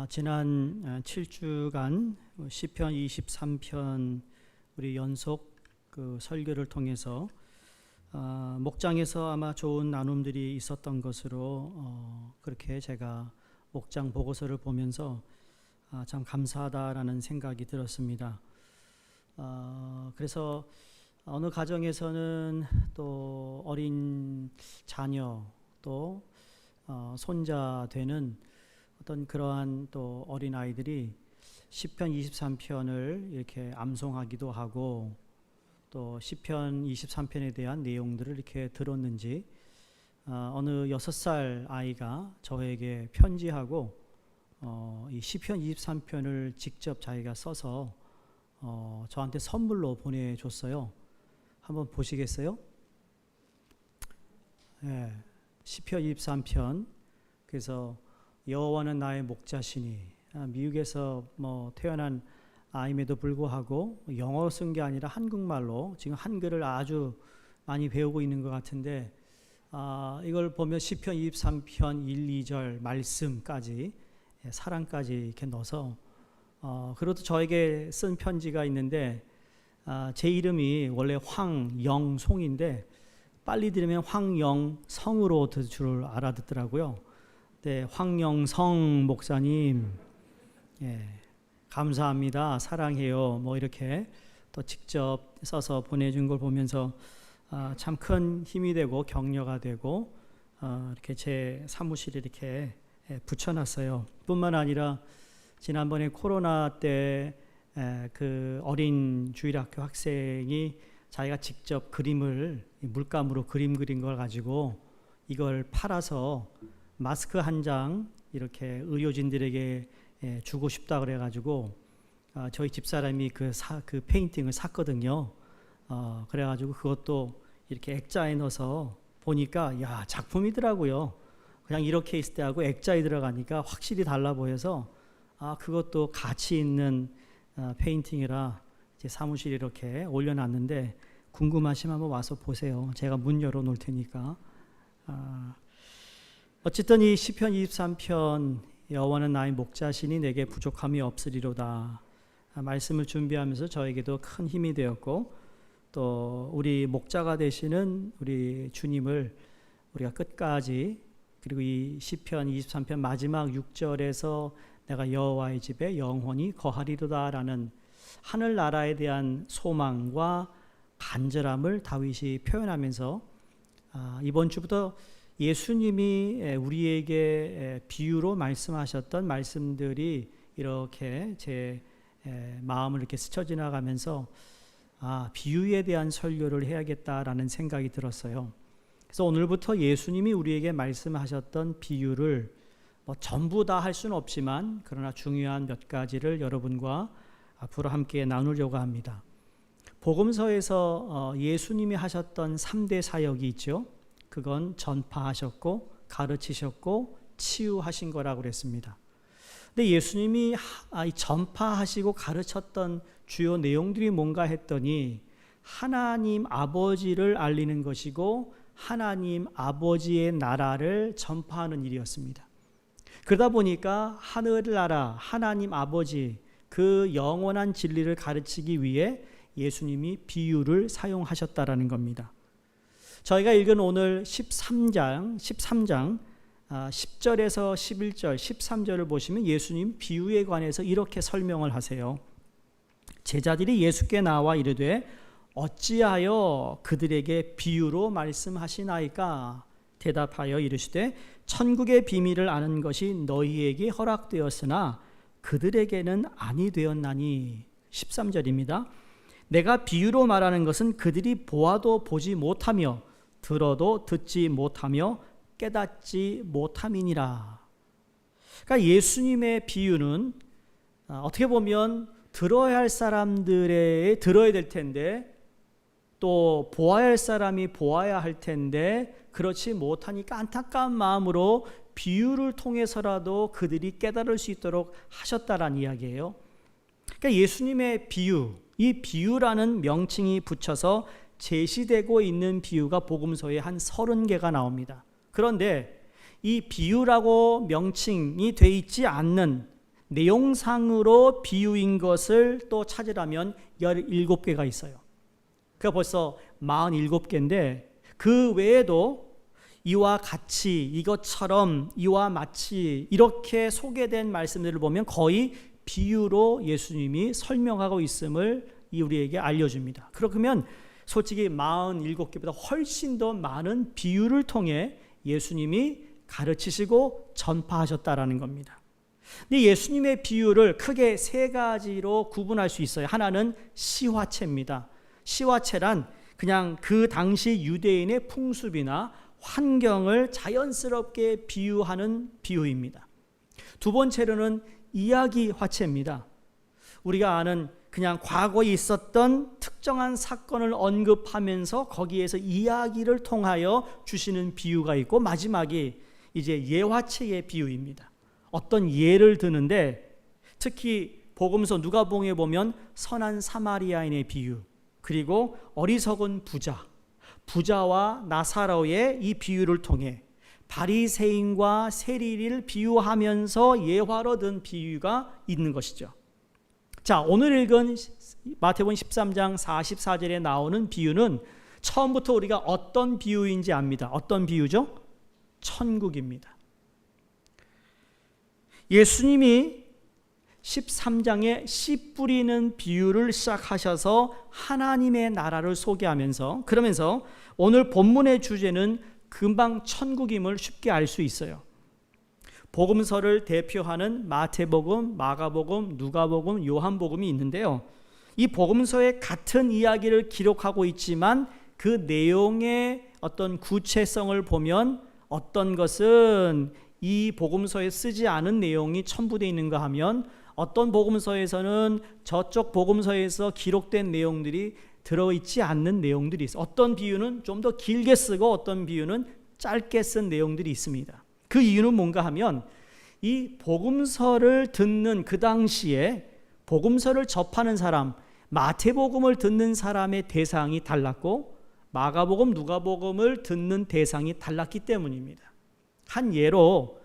지난 7주간 시편 23편 우리 연속 그 설교를 통해서 목장에서 아마 좋은 나눔들이 있었던 것으로 그렇게 제가 목장 보고서를 보면서 참 감사하다라는 생각이 들었습니다. 그래서 어느 가정에서는 또 어린 자녀 또 손자 되는 어떤 그러한 또 어린 아이들이 시편 23편을 이렇게 암송하기도 하고 또 시편 23편에 대한 내용들을 이렇게 들었는지 어느 6살 아이가 저에게 편지하고 이 시편 23편을 직접 자기가 써서 저한테 선물로 보내줬어요. 한번 보시겠어요? 네, 시편 23편. 그래서 여호와는 나의 목자시니, 미국에서 태어난 아임에도 불구하고 영어로 쓴 게 아니라 한국말로 지금 한글을 아주 많이 배우고 있는 것 같은데 이걸 보면 시편 23편 1, 2절 말씀까지 사랑까지 이렇게 넣어서 그리고 저에게 쓴 편지가 있는데 제 이름이 원래 황영송인데 빨리 들으면 황영성으로 들을 줄 알아듣더라고요. 네, 황영성 목사님, 감사합니다, 사랑해요, 이렇게 또 직접 써서 보내준 걸 보면서 참 큰 힘이 되고 격려가 되고 이렇게 제 사무실에 이렇게 붙여놨어요. 뿐만 아니라 지난번에 코로나 때 그 어린 주일학교 학생이 자기가 직접 그림을 물감으로 그림 그린 걸 가지고 이걸 팔아서 마스크 한 장 이렇게 의료진들에게 주고 싶다 그래가지고 저희 집사람이 그 페인팅을 샀거든요. 그래가지고 그것도 이렇게 액자에 넣어서 보니까 야, 작품이더라고요. 그냥 이렇게 있을 때하고 액자에 들어가니까 확실히 달라 보여서 그것도 가치 있는 페인팅이라 제 사무실에 이렇게 올려놨는데 궁금하시면 한번 와서 보세요. 제가 문 열어놓을 테니까. 어쨌든 이 시편 23편 여호와는 나의 목자시니 내게 부족함이 없으리로다 말씀을 준비하면서 저에게도 큰 힘이 되었고 또 우리 목자가 되시는 우리 주님을 우리가 끝까지 그리고 이 시편 23편 마지막 6절에서 내가 여호와의 집에 영원히 거하리로다 라는 하늘나라에 대한 소망과 간절함을 다윗이 표현하면서 이번 주부터 예수님이 우리에게 비유로 말씀하셨던 말씀들이 이렇게 제 마음을 이렇게 스쳐 지나가면서 비유에 대한 설교를 해야겠다라는 생각이 들었어요. 그래서 오늘부터 예수님이 우리에게 말씀하셨던 비유를 전부 다 할 수는 없지만 그러나 중요한 몇 가지를 여러분과 앞으로 함께 나누려고 합니다. 복음서에서 예수님이 하셨던 3대 사역이 있죠. 그건 전파하셨고 가르치셨고 치유하신 거라고 그랬습니다. 근데 예수님이 전파하시고 가르쳤던 주요 내용들이 뭔가 했더니 하나님 아버지를 알리는 것이고 하나님 아버지의 나라를 전파하는 일이었습니다. 그러다 보니까 하늘나라 하나님 아버지 그 영원한 진리를 가르치기 위해 예수님이 비유를 사용하셨다라는 겁니다. 저희가 읽은 오늘 13장 10절에서 11절 13절을 보시면 예수님 비유에 관해서 이렇게 설명을 하세요. 제자들이 예수께 나와 이르되 어찌하여 그들에게 비유로 말씀하시나이까? 대답하여 이르시되 천국의 비밀을 아는 것이 너희에게 허락되었으나 그들에게는 아니 되었나니. 13절입니다. 내가 비유로 말하는 것은 그들이 보아도 보지 못하며 들어도 듣지 못하며 깨닫지 못함이니라. 그러니까 예수님의 비유는 어떻게 보면 들어야 할 사람들의 들어야 될 텐데 또 보아야 할 사람이 보아야 할 텐데 그렇지 못하니까 안타까운 마음으로 비유를 통해서라도 그들이 깨달을 수 있도록 하셨다라는 이야기예요. 그러니까 예수님의 비유, 이 비유라는 명칭이 붙여서 제시되고 있는 비유가 복음서에 한 30개가 나옵니다. 그런데 이 비유라고 명칭이 돼 있지 않는 내용상으로 비유인 것을 또 찾으라면 17개가 있어요. 그러니까 벌써 47개인데 그 외에도 이와 같이, 이것처럼, 이와 마치 이렇게 소개된 말씀들을 보면 거의 비유로 예수님이 설명하고 있음을 우리에게 알려줍니다. 그러면 솔직히 47개보다 훨씬 더 많은 비유를 통해 예수님이 가르치시고 전파하셨다라는 겁니다. 근데 예수님의 비유를 크게 세 가지로 구분할 수 있어요. 하나는 시화체입니다. 시화체란 그냥 그 당시 유대인의 풍습이나 환경을 자연스럽게 비유하는 비유입니다. 두 번째로는 이야기 화체입니다. 우리가 아는 그냥 과거에 있었던 특정한 사건을 언급하면서 거기에서 이야기를 통하여 주시는 비유가 있고, 마지막이 이제 예화체의 비유입니다. 어떤 예를 드는데 특히 복음서 누가복음에 보면 선한 사마리아인의 비유, 그리고 어리석은 부자와 나사로의 이 비유를 통해 바리새인과 세리를 비유하면서 예화로 든 비유가 있는 것이죠. 자, 오늘 읽은 마태복음 13장 44절에 나오는 비유는 처음부터 우리가 어떤 비유인지 압니다. 어떤 비유죠? 천국입니다. 예수님이 13장에 씨 뿌리는 비유를 시작하셔서 하나님의 나라를 소개하면서, 그러면서 오늘 본문의 주제는 금방 천국임을 쉽게 알 수 있어요. 복음서를 대표하는 마태복음, 마가복음, 누가복음, 요한복음이 있는데요. 이 복음서에 같은 이야기를 기록하고 있지만 그 내용의 어떤 구체성을 보면 어떤 것은 이 복음서에 쓰지 않은 내용이 첨부되어 있는가 하면 어떤 복음서에서는 저쪽 복음서에서 기록된 내용들이 들어있지 않는 내용들이 있어요. 어떤 비유는 좀 더 길게 쓰고 어떤 비유는 짧게 쓴 내용들이 있습니다. 그 이유는 뭔가 하면 이 복음서를 듣는 그 당시에 복음서를 접하는 사람, 마태복음을 듣는 사람의 대상이 달랐고 마가복음, 누가복음을 듣는 대상이 달랐기 때문입니다. 한 예로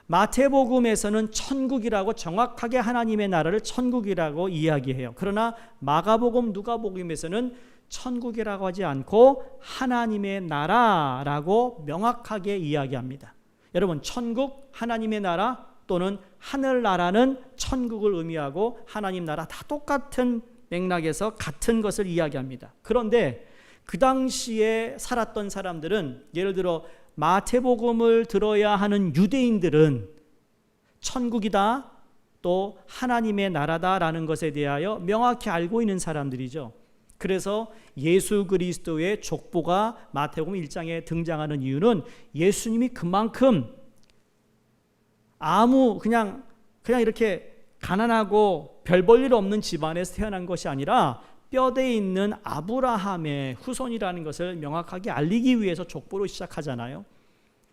마태복음에서는 천국이라고 정확하게 하나님의 나라를 천국이라고 이야기해요. 그러나 마가복음, 누가복음에서는 천국이라고 하지 않고 하나님의 나라라고 명확하게 이야기합니다. 여러분, 천국, 하나님의 나라 또는 하늘나라는 천국을 의미하고 하나님 나라 다 똑같은 맥락에서 같은 것을 이야기합니다. 그런데 그 당시에 살았던 사람들은, 예를 들어 마태복음을 들어야 하는 유대인들은 천국이다 또 하나님의 나라다라는 것에 대하여 명확히 알고 있는 사람들이죠. 그래서 예수 그리스도의 족보가 마태복음 1장에 등장하는 이유는 예수님이 그만큼 그냥 이렇게 가난하고 별 볼 일 없는 집안에서 태어난 것이 아니라 뼈대에 있는 아브라함의 후손이라는 것을 명확하게 알리기 위해서 족보로 시작하잖아요.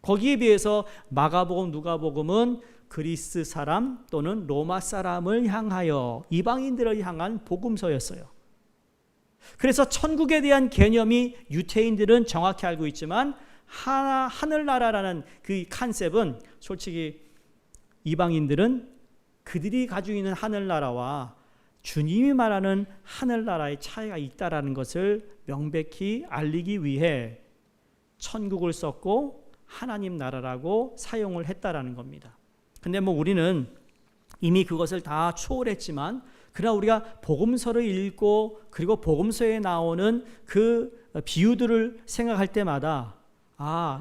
거기에 비해서 마가복음, 누가복음은 그리스 사람 또는 로마 사람을 향하여 이방인들을 향한 복음서였어요. 그래서 천국에 대한 개념이 유태인들은 정확히 알고 있지만 하늘나라라는 그 컨셉은 솔직히 이방인들은 그들이 가지고 있는 하늘나라와 주님이 말하는 하늘나라의 차이가 있다라는 것을 명백히 알리기 위해 천국을 썼고 하나님 나라라고 사용을 했다라는 겁니다. 근데 우리는 이미 그것을 다 초월했지만 그러나 우리가 복음서를 읽고 그리고 복음서에 나오는 그 비유들을 생각할 때마다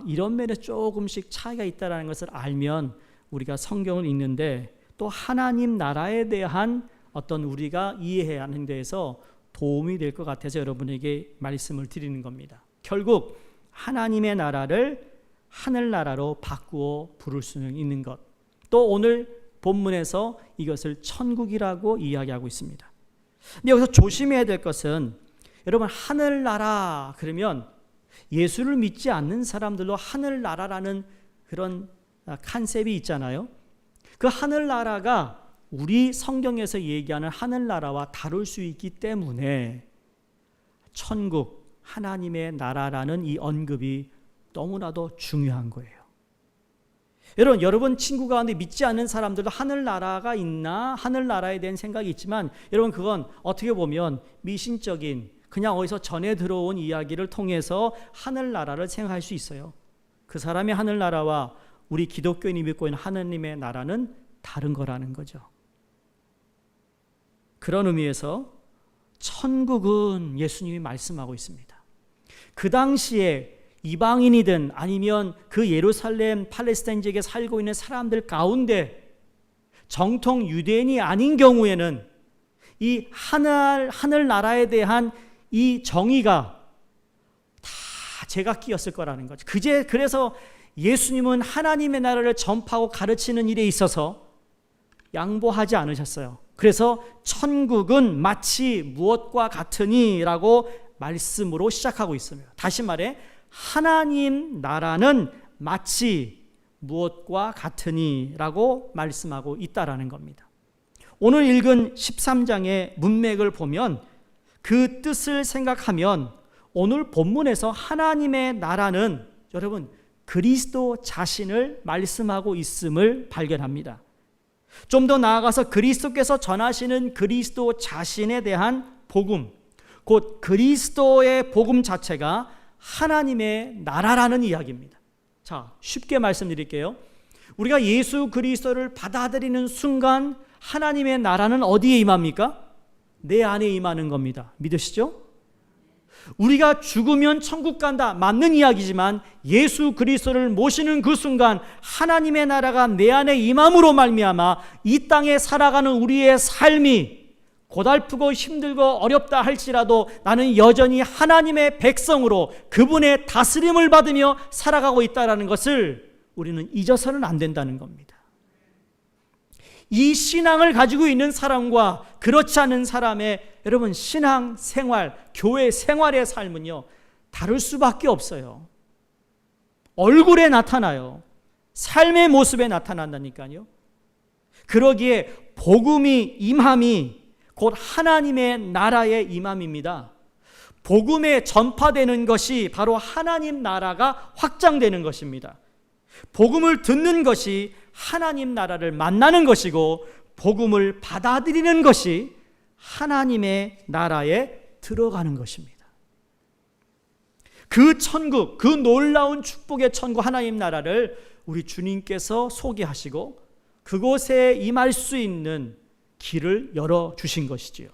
이런 면에 조금씩 차이가 있다는 것을 알면 우리가 성경을 읽는데 또 하나님 나라에 대한 어떤 우리가 이해해야 하는 데에서 도움이 될 것 같아서 여러분에게 말씀을 드리는 겁니다. 결국 하나님의 나라를 하늘나라로 바꾸어 부를 수 있는 것, 또 오늘 본문에서 이것을 천국이라고 이야기하고 있습니다. 근데 여기서 조심해야 될 것은, 여러분, 하늘나라 그러면 예수를 믿지 않는 사람들도 하늘나라라는 그런 컨셉이 있잖아요. 그 하늘나라가 우리 성경에서 얘기하는 하늘나라와 다를 수 있기 때문에 천국, 하나님의 나라라는 이 언급이 너무나도 중요한 거예요. 여러분 친구 가운데 믿지 않는 사람들도 하늘나라가 있나? 하늘나라에 대한 생각이 있지만 여러분 그건 어떻게 보면 미신적인 그냥 어디서 전해 들어온 이야기를 통해서 하늘나라를 생각할 수 있어요. 그 사람의 하늘나라와 우리 기독교인이 믿고 있는 하느님의 나라는 다른 거라는 거죠. 그런 의미에서 천국은 예수님이 말씀하고 있습니다. 그 당시에 이방인이든 아니면 그 예루살렘 팔레스타인 지역에 살고 있는 사람들 가운데 정통 유대인이 아닌 경우에는 이 하늘나라에 대한 이 정의가 다 제각기였을 거라는 거죠. 그래서 예수님은 하나님의 나라를 전파하고 가르치는 일에 있어서 양보하지 않으셨어요. 그래서 천국은 마치 무엇과 같으니라고 말씀으로 시작하고 있습니다. 다시 말해 하나님 나라는 마치 무엇과 같으니라고 말씀하고 있다라는 겁니다. 오늘 읽은 13장의 문맥을 보면 그 뜻을 생각하면 오늘 본문에서 하나님의 나라는 여러분 그리스도 자신을 말씀하고 있음을 발견합니다. 좀 더 나아가서 그리스도께서 전하시는 그리스도 자신에 대한 복음, 곧 그리스도의 복음 자체가 하나님의 나라라는 이야기입니다. 자, 쉽게 말씀드릴게요. 우리가 예수 그리스도를 받아들이는 순간 하나님의 나라는 어디에 임합니까? 내 안에 임하는 겁니다. 믿으시죠? 우리가 죽으면 천국 간다, 맞는 이야기지만 예수 그리스도를 모시는 그 순간 하나님의 나라가 내 안에 임함으로 말미암아 이 땅에 살아가는 우리의 삶이 고달프고 힘들고 어렵다 할지라도 나는 여전히 하나님의 백성으로 그분의 다스림을 받으며 살아가고 있다는 것을 우리는 잊어서는 안 된다는 겁니다. 이 신앙을 가지고 있는 사람과 그렇지 않은 사람의 여러분 신앙 생활, 교회 생활의 삶은요 다를 수밖에 없어요. 얼굴에 나타나요. 삶의 모습에 나타난다니까요. 그러기에 복음이 임함이 곧 하나님의 나라의 임함입니다. 복음에 전파되는 것이 바로 하나님 나라가 확장되는 것입니다. 복음을 듣는 것이 하나님 나라를 만나는 것이고 복음을 받아들이는 것이 하나님의 나라에 들어가는 것입니다. 그 천국, 그 놀라운 축복의 천국 하나님 나라를 우리 주님께서 소개하시고 그곳에 임할 수 있는 길을 열어주신 것이지요.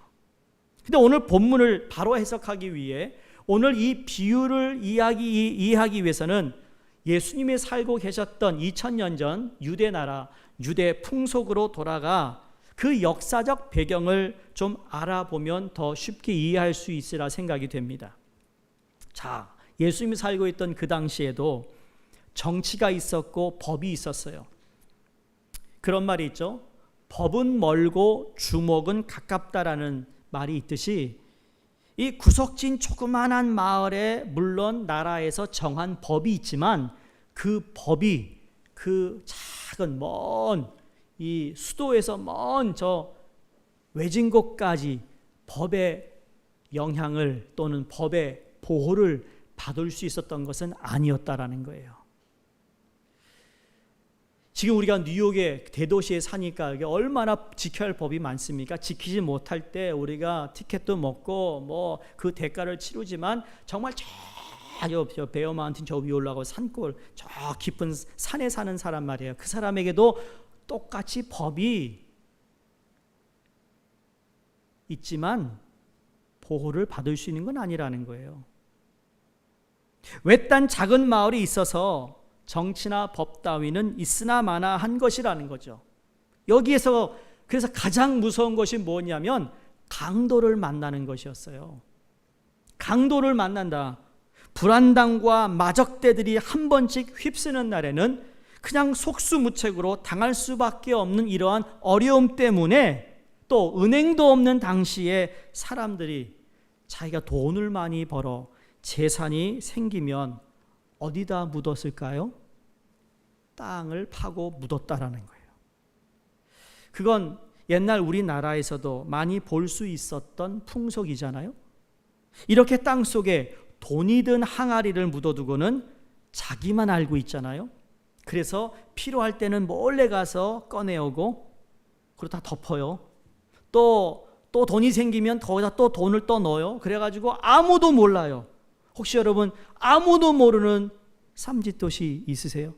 근데 오늘 본문을 바로 해석하기 위해 오늘 이 비유를 이해하기 위해서는 예수님이 살고 계셨던 2000년 전 유대 나라, 유대 풍속으로 돌아가 그 역사적 배경을 좀 알아보면 더 쉽게 이해할 수 있으라 생각이 됩니다. 자, 예수님이 살고 있던 그 당시에도 정치가 있었고 법이 있었어요. 그런 말이 있죠. 법은 멀고 주먹은 가깝다라는 말이 있듯이 이 구석진 조그만한 마을에 물론 나라에서 정한 법이 있지만 그 법이 그 작은 먼 이 수도에서 먼 저 외진 곳까지 법의 영향을 또는 법의 보호를 받을 수 있었던 것은 아니었다라는 거예요. 지금 우리가 뉴욕의 대도시에 사니까 이게 얼마나 지켜야 할 법이 많습니까? 지키지 못할 때 우리가 티켓도 먹고 뭐 그 대가를 치르지만 정말 저 베어 마운틴 저 위에 올라가고 산골 저 깊은 산에 사는 사람 말이에요. 그 사람에게도 똑같이 법이 있지만 보호를 받을 수 있는 건 아니라는 거예요. 외딴 작은 마을이 있어서 정치나 법 따위는 있으나 마나 한 것이라는 거죠. 여기에서 그래서 가장 무서운 것이 뭐냐면 강도를 만나는 것이었어요. 강도를 만난다. 불안당과 마적대들이 한 번씩 휩쓰는 날에는 그냥 속수무책으로 당할 수밖에 없는 이러한 어려움 때문에 또 은행도 없는 당시에 사람들이 자기가 돈을 많이 벌어 재산이 생기면 어디다 묻었을까요? 땅을 파고 묻었다라는 거예요. 그건 옛날 우리나라에서도 많이 볼 수 있었던 풍속이잖아요. 이렇게 땅 속에 돈이 든 항아리를 묻어두고는 자기만 알고 있잖아요. 그래서 필요할 때는 몰래 가서 꺼내오고 그리고 다 덮어요. 또 돈이 생기면 거기다 또 돈을 또 넣어요. 그래가지고 아무도 몰라요. 혹시 여러분 아무도 모르는 삼짓돈이 있으세요?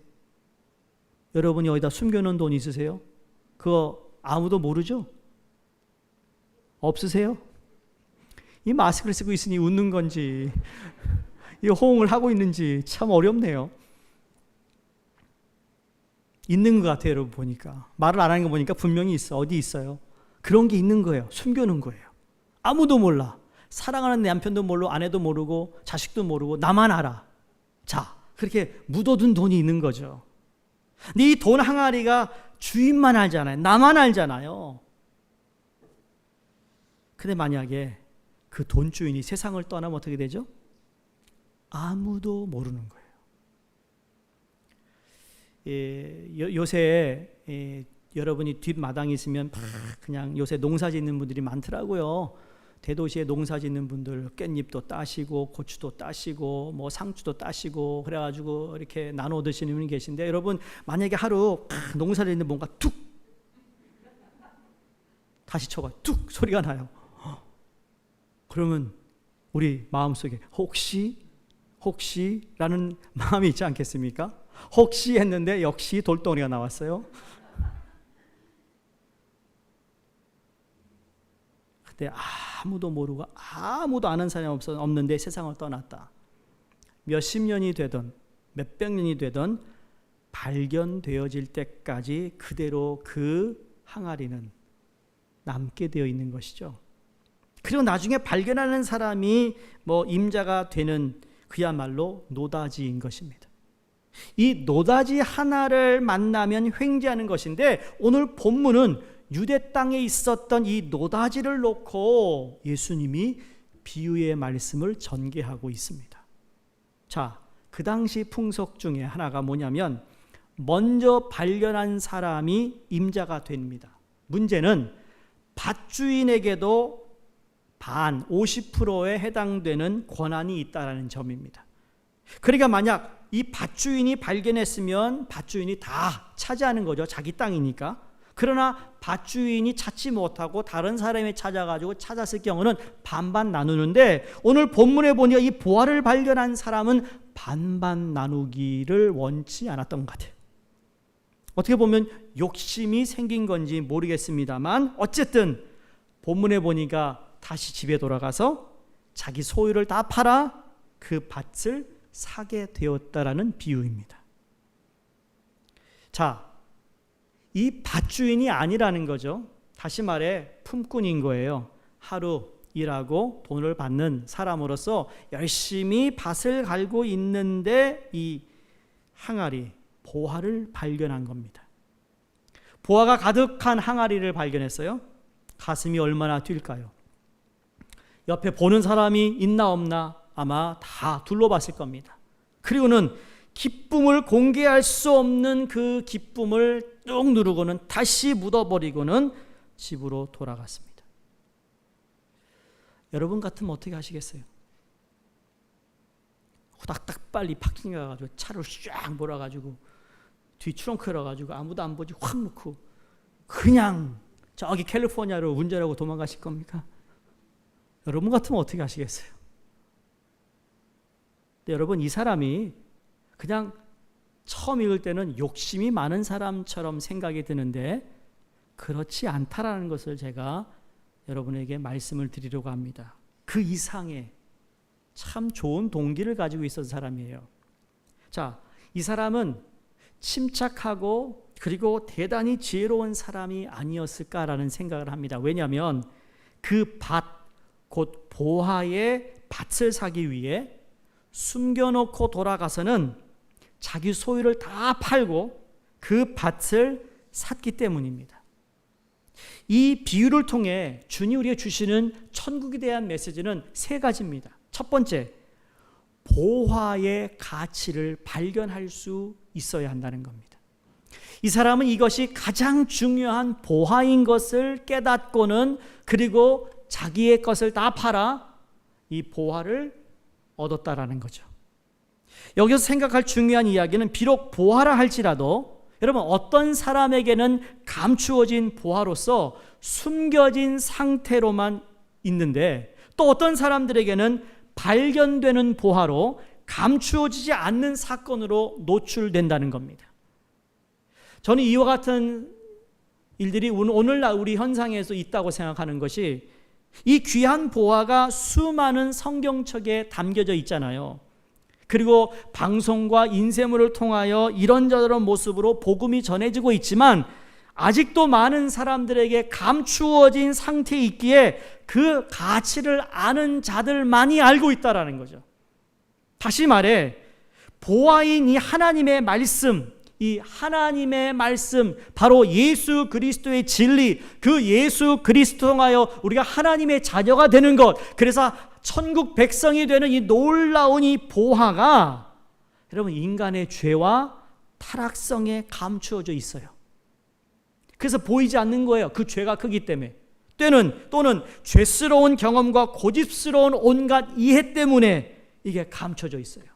여러분이 어디다 숨겨놓은 돈 있으세요? 그거 아무도 모르죠? 없으세요? 이 마스크를 쓰고 있으니 웃는 건지 이 호응을 하고 있는지 참 어렵네요. 있는 것 같아요. 여러분 보니까 말을 안 하는 거 보니까 분명히 있어. 어디 있어요? 그런 게 있는 거예요. 숨겨놓은 거예요. 아무도 몰라. 사랑하는 내 남편도 모르고 아내도 모르고 자식도 모르고 나만 알아. 자, 그렇게 묻어둔 돈이 있는 거죠. 근데 이 돈 항아리가 주인만 알잖아요. 나만 알잖아요. 근데 만약에 그 돈 주인이 세상을 떠나면 어떻게 되죠? 아무도 모르는 거예요. 요새 여러분이 뒷마당에 있으면 그냥 요새 농사 짓는 분들이 많더라고요. 대도시에 농사 짓는 분들 깻잎도 따시고 고추도 따시고 뭐 상추도 따시고 그래가지고 이렇게 나눠 드시는 분이 계신데, 여러분 만약에 하루 농사를 짓는데 뭔가 툭 다시 쳐봐 툭 소리가 나요. 그러면 우리 마음속에 혹시라는 마음이 있지 않겠습니까? 혹시 했는데 역시 돌덩이가 나왔어요. 그때 아무도 모르고 아무도 아는 사람이 없는데 세상을 떠났다. 몇십 년이 되든 몇백 년이 되든 발견되어질 때까지 그대로 그 항아리는 남게 되어 있는 것이죠. 그리고 나중에 발견하는 사람이 뭐 임자가 되는 그야말로 노다지인 것입니다. 이 노다지 하나를 만나면 횡재하는 것인데, 오늘 본문은 유대 땅에 있었던 이 노다지를 놓고 예수님이 비유의 말씀을 전개하고 있습니다. 자, 그 당시 풍속 중에 하나가 뭐냐면 먼저 발견한 사람이 임자가 됩니다. 문제는 밭주인에게도 반 50%에 해당되는 권한이 있다는 점입니다. 그러니까 만약 이 밭주인이 발견했으면 밭주인이 다 차지하는 거죠. 자기 땅이니까. 그러나 밭주인이 찾지 못하고 다른 사람이 찾아가지고 찾았을 경우는 반반 나누는데, 오늘 본문에 보니까 이 보화를 발견한 사람은 반반 나누기를 원치 않았던 것 같아요. 어떻게 보면 욕심이 생긴 건지 모르겠습니다만 어쨌든 본문에 보니까 다시 집에 돌아가서 자기 소유를 다 팔아 그 밭을 사게 되었다라는 비유입니다. 자, 이 밭주인이 아니라는 거죠. 다시 말해 품꾼인 거예요. 하루 일하고 돈을 받는 사람으로서 열심히 밭을 갈고 있는데 이 항아리, 보화를 발견한 겁니다. 보화가 가득한 항아리를 발견했어요. 가슴이 얼마나 뛸까요? 옆에 보는 사람이 있나 없나 아마 다 둘러봤을 겁니다. 그리고는 기쁨을 공개할 수 없는 그 기쁨을 뚝 누르고는 다시 묻어버리고는 집으로 돌아갔습니다. 여러분 같으면 어떻게 하시겠어요? 후닥닥 빨리 파킹 가가지고 차를 쫙 몰아가지고 뒤 트렁크 열어가지고 아무도 안 보지 확 놓고 그냥 저기 캘리포니아로 운전하고 도망가실 겁니까? 여러분 같으면 어떻게 하시겠어요? 근데 여러분, 이 사람이 그냥 처음 읽을 때는 욕심이 많은 사람처럼 생각이 드는데 그렇지 않다라는 것을 제가 여러분에게 말씀을 드리려고 합니다. 그 이상의 참 좋은 동기를 가지고 있었던 사람이에요. 자, 이 사람은 침착하고 그리고 대단히 지혜로운 사람이 아니었을까라는 생각을 합니다. 왜냐하면 그 밭, 곧 보화의 밭을 사기 위해 숨겨놓고 돌아가서는 자기 소유를 다 팔고 그 밭을 샀기 때문입니다. 이 비유를 통해 주님 우리에게 주시는 천국에 대한 메시지는 세 가지입니다. 첫 번째, 보화의 가치를 발견할 수 있어야 한다는 겁니다. 이 사람은 이것이 가장 중요한 보화인 것을 깨닫고는 그리고 자기의 것을 다 팔아 이 보화를 얻었다라는 거죠. 여기서 생각할 중요한 이야기는 비록 보화라 할지라도 여러분 어떤 사람에게는 감추어진 보화로서 숨겨진 상태로만 있는데 또 어떤 사람들에게는 발견되는 보화로 감추어지지 않는 사건으로 노출된다는 겁니다. 저는 이와 같은 일들이 오늘날 우리 현상에서 있다고 생각하는 것이 이 귀한 보화가 수많은 성경책에 담겨져 있잖아요. 그리고 방송과 인쇄물을 통하여 이런저런 모습으로 복음이 전해지고 있지만 아직도 많은 사람들에게 감추어진 상태에 있기에 그 가치를 아는 자들만이 알고 있다라는 거죠. 다시 말해 보화인 이 하나님의 말씀, 이 하나님의 말씀, 바로 예수 그리스도의 진리, 그 예수 그리스도 통하여 우리가 하나님의 자녀가 되는 것, 그래서 천국 백성이 되는 이 놀라운 이 보화가 여러분 인간의 죄와 타락성에 감추어져 있어요. 그래서 보이지 않는 거예요. 그 죄가 크기 때문에. 또는 죄스러운 경험과 고집스러운 온갖 이해 때문에 이게 감춰져 있어요.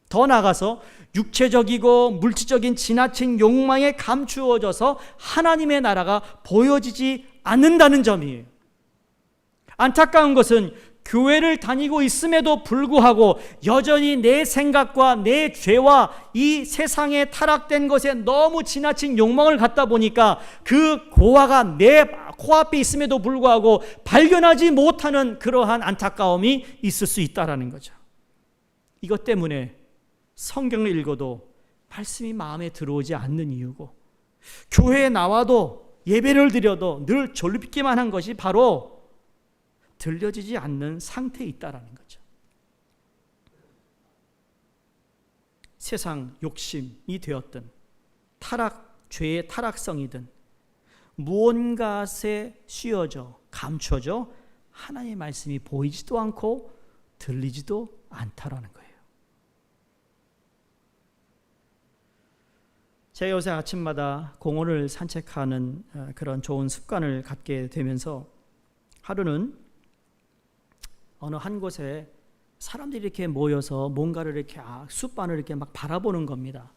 더 나아가서 육체적이고 물질적인 지나친 욕망에 감추어져서 하나님의 나라가 보여지지 않는다는 점이에요. 안타까운 것은 교회를 다니고 있음에도 불구하고 여전히 내 생각과 내 죄와 이 세상에 타락된 것에 너무 지나친 욕망을 갖다 보니까 그 고아가 내 코앞에 있음에도 불구하고 발견하지 못하는 그러한 안타까움이 있을 수 있다는 거죠. 이것 때문에 성경을 읽어도 말씀이 마음에 들어오지 않는 이유고 교회에 나와도 예배를 드려도 늘 졸립기만 한 것이 바로 들려지지 않는 상태에 있다는 거죠. 세상 욕심이 되었든 죄의 타락성이든 무언가에 씌워져 감춰져 하나님의 말씀이 보이지도 않고 들리지도 않다라는 거예요. 제가 요새 아침마다 공원을 산책하는 그런 좋은 습관을 갖게 되면서 하루는 어느 한 곳에 사람들이 이렇게 모여서 뭔가를 이렇게 숲안을 이렇게 막 바라보는 겁니다.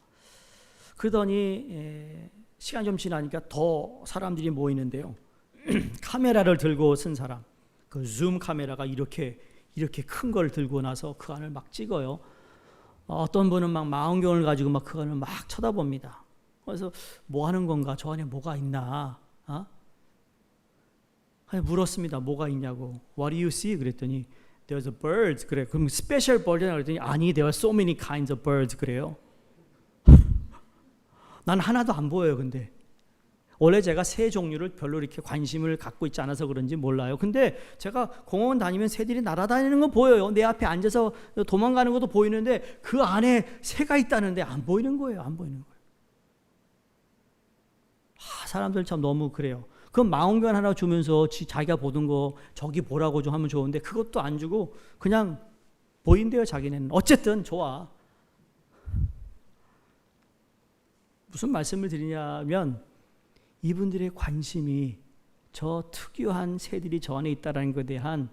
그러더니 시간이 좀 지나니까 더 사람들이 모이는데요. 카메라를 들고 쓴 사람, 그 줌 카메라가 이렇게 큰 걸 들고 나서 그 안을 막 찍어요. 어떤 분은 막 망원경을 가지고 막 그 안을 막 쳐다봅니다. 그래서 뭐 하는 건가? 저 안에 뭐가 있나? 물었습니다. 뭐가 있냐고. What do you see? 그랬더니 There's a bird. 그래. 그럼 special bird이라고 그랬더니 아니, there are so many kinds of birds. 그래요. 난 하나도 안 보여요. 근데 원래 제가 새 종류를 별로 이렇게 관심을 갖고 있지 않아서 그런지 몰라요. 근데 제가 공원 다니면 새들이 날아다니는 건 보여요. 내 앞에 앉아서 도망가는 것도 보이는데 그 안에 새가 있다는데 안 보이는 거예요. 안 보이는 거예요. 사람들 참 너무 그래요. 그럼 망원경 하나 주면서 자기가 보던 거 저기 보라고 좀 하면 좋은데 그것도 안 주고 그냥 보인대요. 자기는. 어쨌든 좋아. 무슨 말씀을 드리냐면 이분들의 관심이 저 특유한 새들이 저 안에 있다는 것에 대한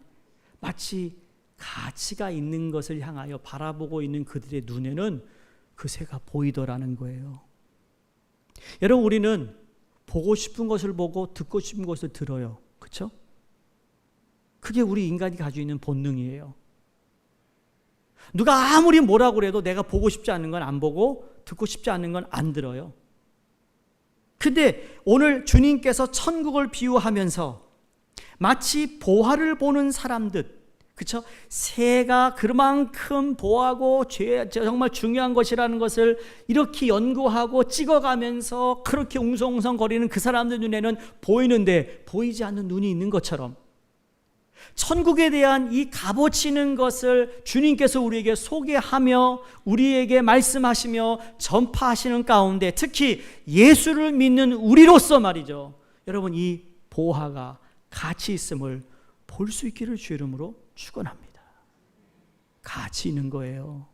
마치 가치가 있는 것을 향하여 바라보고 있는 그들의 눈에는 그 새가 보이더라는 거예요. 여러분, 우리는 보고 싶은 것을 보고 듣고 싶은 것을 들어요. 그렇죠? 그게 우리 인간이 가지고 있는 본능이에요. 누가 아무리 뭐라고 그래도 내가 보고 싶지 않은 건 안 보고 듣고 싶지 않은 건 안 들어요. 근데 오늘 주님께서 천국을 비유하면서 마치 보화를 보는 사람들, 그렇죠? 새가 그만큼 보하고 정말 중요한 것이라는 것을 이렇게 연구하고 찍어가면서 그렇게 웅성웅성거리는 그 사람들 눈에는 보이는데 보이지 않는 눈이 있는 것처럼 천국에 대한 이 값어치는 것을 주님께서 우리에게 소개하며 우리에게 말씀하시며 전파하시는 가운데 특히 예수를 믿는 우리로서 말이죠. 여러분, 이 보화가 가치 있음을 볼 수 있기를 주 이름으로 축원합니다. 가치 있는 거예요.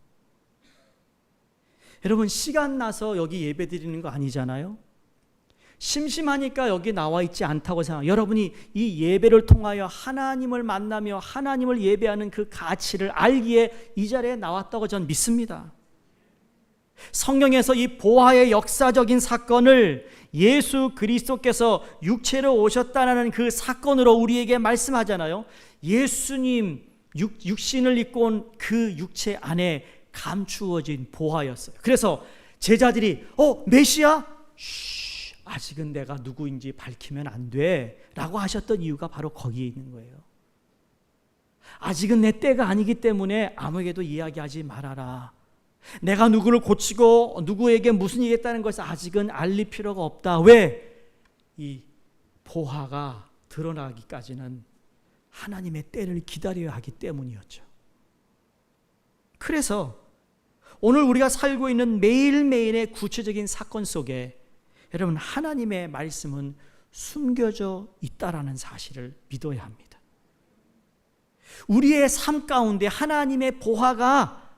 여러분, 시간 나서 여기 예배 드리는 거 아니잖아요. 심심하니까 여기 나와 있지 않다고 생각해요. 여러분이 이 예배를 통하여 하나님을 만나며 하나님을 예배하는 그 가치를 알기에 이 자리에 나왔다고 저는 믿습니다. 성경에서 이 보화의 역사적인 사건을 예수 그리스도께서 육체로 오셨다는 그 사건으로 우리에게 말씀하잖아요. 예수님 육신을 입고 온 그 육체 안에 감추어진 보화였어요. 그래서 제자들이 메시아? 아직은 내가 누구인지 밝히면 안 돼 라고 하셨던 이유가 바로 거기에 있는 거예요. 아직은 내 때가 아니기 때문에 아무에게도 이야기하지 말아라. 내가 누구를 고치고 누구에게 무슨 일이 했다는 것을 아직은 알릴 필요가 없다. 왜? 이 보화가 드러나기까지는 하나님의 때를 기다려야 하기 때문이었죠. 그래서 오늘 우리가 살고 있는 매일매일의 구체적인 사건 속에 여러분, 하나님의 말씀은 숨겨져 있다라는 사실을 믿어야 합니다. 우리의 삶 가운데 하나님의 보화가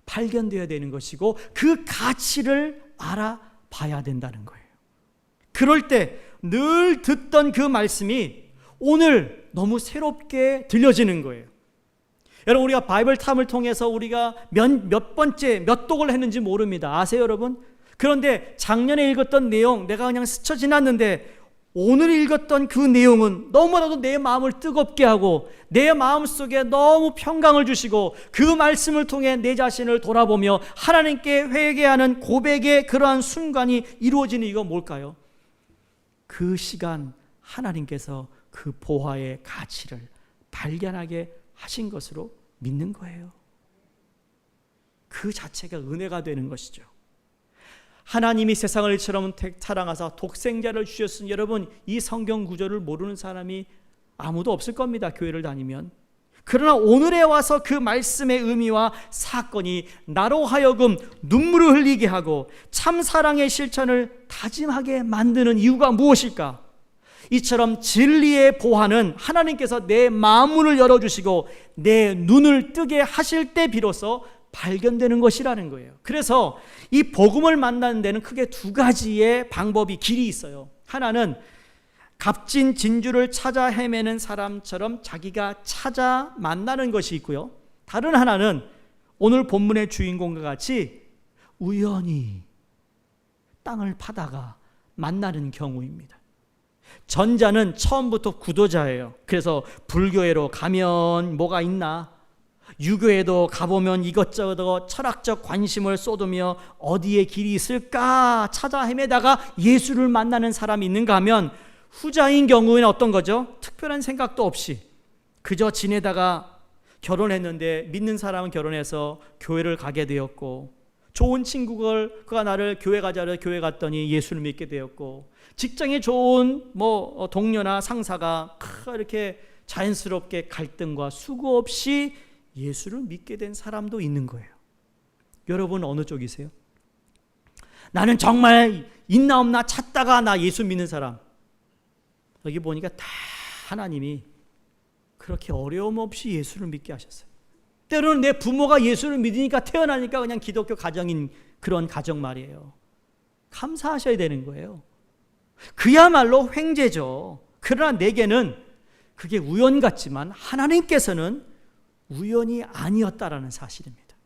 발견되어야 되는 것이고 그 가치를 알아봐야 된다는 거예요. 그럴 때 늘 듣던 그 말씀이 오늘 너무 새롭게 들려지는 거예요. 여러분, 우리가 바이블 탐을 통해서 우리가 몇 번째 몇 독을 했는지 모릅니다. 아세요, 여러분? 그런데 작년에 읽었던 내용 내가 그냥 스쳐 지났는데 오늘 읽었던 그 내용은 너무나도 내 마음을 뜨겁게 하고 내 마음속에 너무 평강을 주시고 그 말씀을 통해 내 자신을 돌아보며 하나님께 회개하는 고백의 그러한 순간이 이루어지는 이거 뭘까요? 그 시간 하나님께서 그 보화의 가치를 발견하게 하신 것으로 믿는 거예요. 그 자체가 은혜가 되는 것이죠. 하나님이 세상을 이처럼 사랑하사 독생자를 주셨으니 여러분, 이 성경 구절을 모르는 사람이 아무도 없을 겁니다. 교회를 다니면. 그러나 오늘에 와서 그 말씀의 의미와 사건이 나로 하여금 눈물을 흘리게 하고 참 사랑의 실천을 다짐하게 만드는 이유가 무엇일까? 이처럼 진리의 보화는 하나님께서 내 마음문을 열어주시고 내 눈을 뜨게 하실 때 비로소 발견되는 것이라는 거예요. 그래서 이 복음을 만나는 데는 크게 두 가지의 방법이 길이 있어요. 하나는 값진 진주를 찾아 헤매는 사람처럼 자기가 찾아 만나는 것이 있고요. 다른 하나는 오늘 본문의 주인공과 같이 우연히 땅을 파다가 만나는 경우입니다. 전자는 처음부터 구도자예요. 그래서 불교회로 가면 뭐가 있나? 유교에도 가보면 이것저것 철학적 관심을 쏟으며 어디에 길이 있을까 찾아 헤매다가 예수를 만나는 사람이 있는가 하면 후자인 경우에는 어떤 거죠? 특별한 생각도 없이 그저 지내다가 결혼했는데 믿는 사람은 결혼해서 교회를 가게 되었고 좋은 친구가 나를 교회 가자려 교회 갔더니 예수를 믿게 되었고 직장에 좋은 동료나 상사가 이렇게 자연스럽게 갈등과 수고 없이 예수를 믿게 된 사람도 있는 거예요. 여러분 어느 쪽이세요? 나는 정말 있나 없나 찾다가 나 예수 믿는 사람. 여기 보니까 다 하나님이 그렇게 어려움 없이 예수를 믿게 하셨어요. 때로는 내 부모가 예수를 믿으니까 태어나니까 그냥 기독교 가정인 그런 가정 말이에요. 감사하셔야 되는 거예요. 그야말로 횡재죠. 그러나 내게는 그게 우연 같지만 하나님께서는 우연이 아니었다라는 사실입니다.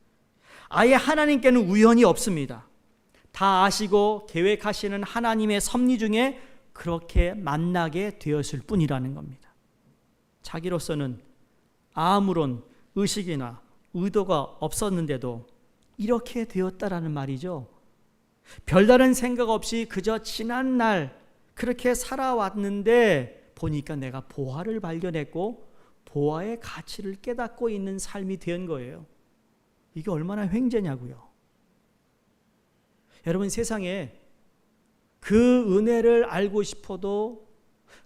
아예 하나님께는 우연이 없습니다. 다 아시고 계획하시는 하나님의 섭리 중에 그렇게 만나게 되었을 뿐이라는 겁니다. 자기로서는 아무런 의식이나 의도가 없었는데도 이렇게 되었다라는 말이죠. 별다른 생각 없이 그저 지난 날 그렇게 살아왔는데 보니까 내가 보화를 발견했고 보화의 가치를 깨닫고 있는 삶이 된 거예요. 이게 얼마나 횡재냐고요. 여러분 세상에 그 은혜를 알고 싶어도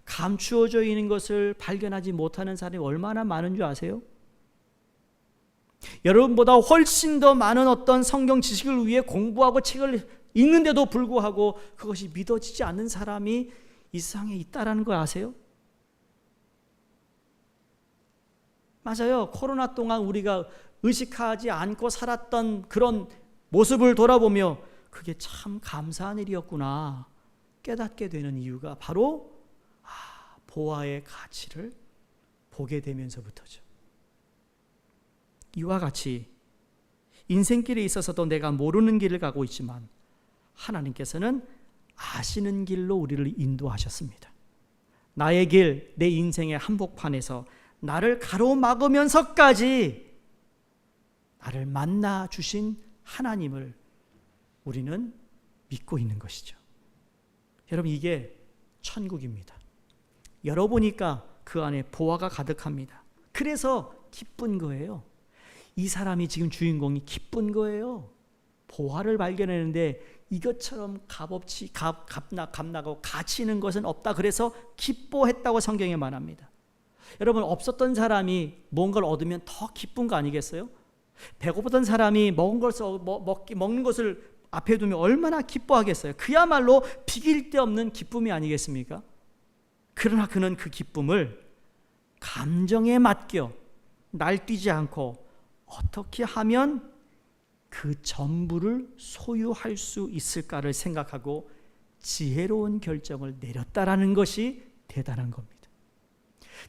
감추어져 있는 것을 발견하지 못하는 사람이 얼마나 많은 줄 아세요? 여러분보다 훨씬 더 많은 어떤 성경 지식을 위해 공부하고 책을 읽는데도 불구하고 그것이 믿어지지 않는 사람이 이 세상에 있다라는 거 아세요? 맞아요. 코로나 동안 우리가 의식하지 않고 살았던 그런 모습을 돌아보며 그게 참 감사한 일이었구나 깨닫게 되는 이유가 바로 보화의 가치를 보게 되면서부터죠. 이와 같이 인생길에 있어서도 내가 모르는 길을 가고 있지만 하나님께서는 아시는 길로 우리를 인도하셨습니다. 나의 길, 내 인생의 한복판에서 나를 가로막으면서까지 나를 만나 주신 하나님을 우리는 믿고 있는 것이죠. 여러분, 이게 천국입니다. 열어보니까 그 안에 보화가 가득합니다. 그래서 기쁜 거예요. 이 사람이 지금 주인공이 기쁜 거예요. 보화를 발견했는데 이것처럼 값없이 값나고 가치 있는 것은 없다. 그래서 기뻐했다고 성경에 말합니다. 여러분, 없었던 사람이 뭔가를 얻으면 더 기쁜 거 아니겠어요? 배고프던 사람이 먹는 것을 앞에 두면 얼마나 기뻐하겠어요? 그야말로 비길 데 없는 기쁨이 아니겠습니까? 그러나 그는 그 기쁨을 감정에 맡겨 날뛰지 않고 어떻게 하면 그 전부를 소유할 수 있을까를 생각하고 지혜로운 결정을 내렸다라는 것이 대단한 겁니다.